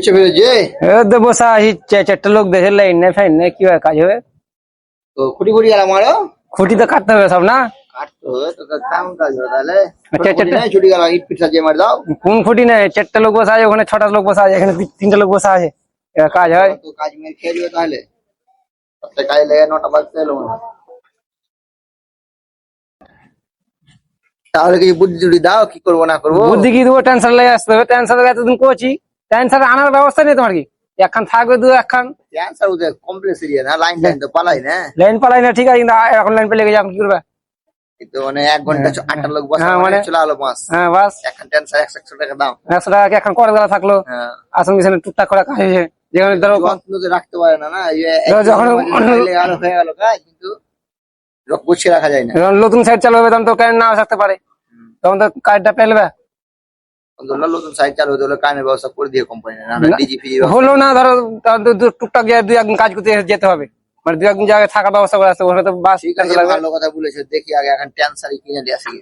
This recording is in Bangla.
হয়েছে ফেলেছে বসা চারটে লোক দেখে লাইন নেই ফাইন নেই কি হয় কাজ হবে তো খুঁটি খুঁটি গেল আমারও খুঁটি তো কাটতে হবে সব না কাটতে হবে তো কেমন কাজ হবে তাহলে চারটে ছুটি গেল ইট পিট সাজিয়ে মার দাও কোন খুঁটি নেই চারটে লোক বসা আছে ওখানে ছটা লোক বসা আছে এখানে তিনটে লোক বসা আছে কাজ হয় তো কাজ মেরে খেয়ে দিবে তাহলে কাজ লেগে 9টা বাজতে এলো মনে হয়। তাহলে কি বুদ্ধি টুদ্ধি দাও কি করবো না করবো বুদ্ধি কি দেবো টেনশন লেগে আসতে হবে টেনশন এতদিন করছি টেনশন আনার ব্যবস্থা নেই তোমার কি একখান থাকবে দু একখান ক্যান্সার ওদের কমপ্লেক্স এরিয়া না লাইন লাইন তো পালাই না লাইন পালাই না ঠিক আছে কিন্তু এখন লাইন পেলে লেগে যাও কি করবে কিন্তু মানে 1 ঘন্টা 8টা লোক বসা হ্যাঁ, মানে মানে- চলে আলো মাস হ্যাঁ বাস এখন টেনশন 100 টাকা দাম 100 টাকা কি এখন করে দেওয়া থাকলো হ্যাঁ আসন পিছনে টুকটাক করে কাজ হয়েছে যেখানে ধরো যত্ন তো রাখতে পারে না না যখন আলো হয়ে গেল কাজ কিন্তু গুছিয়ে রাখা যায় না যখন নতুন সাইড চালু হবে তখন তো কারেন্ট নাও থাকতে পারে তখন তো কাজটা পেলবে নতুন সাইড চালু হতে হলে কারেন্টের ব্যবস্থা করে দিয়ে কোম্পানি না ডিজিপি হলো না ধরো তখন তো টুকটাক জায়গায় দুই একদিন কাজ করতে যেতে হবে মানে দুই একদিন জায়গায় থাকার ব্যবস্থা করে আসতে ওখানে তো বাস ঠিক আছে ভালো কথা বলেছো দেখি আগে এখন টেনশন কিনে দিয়ে আসি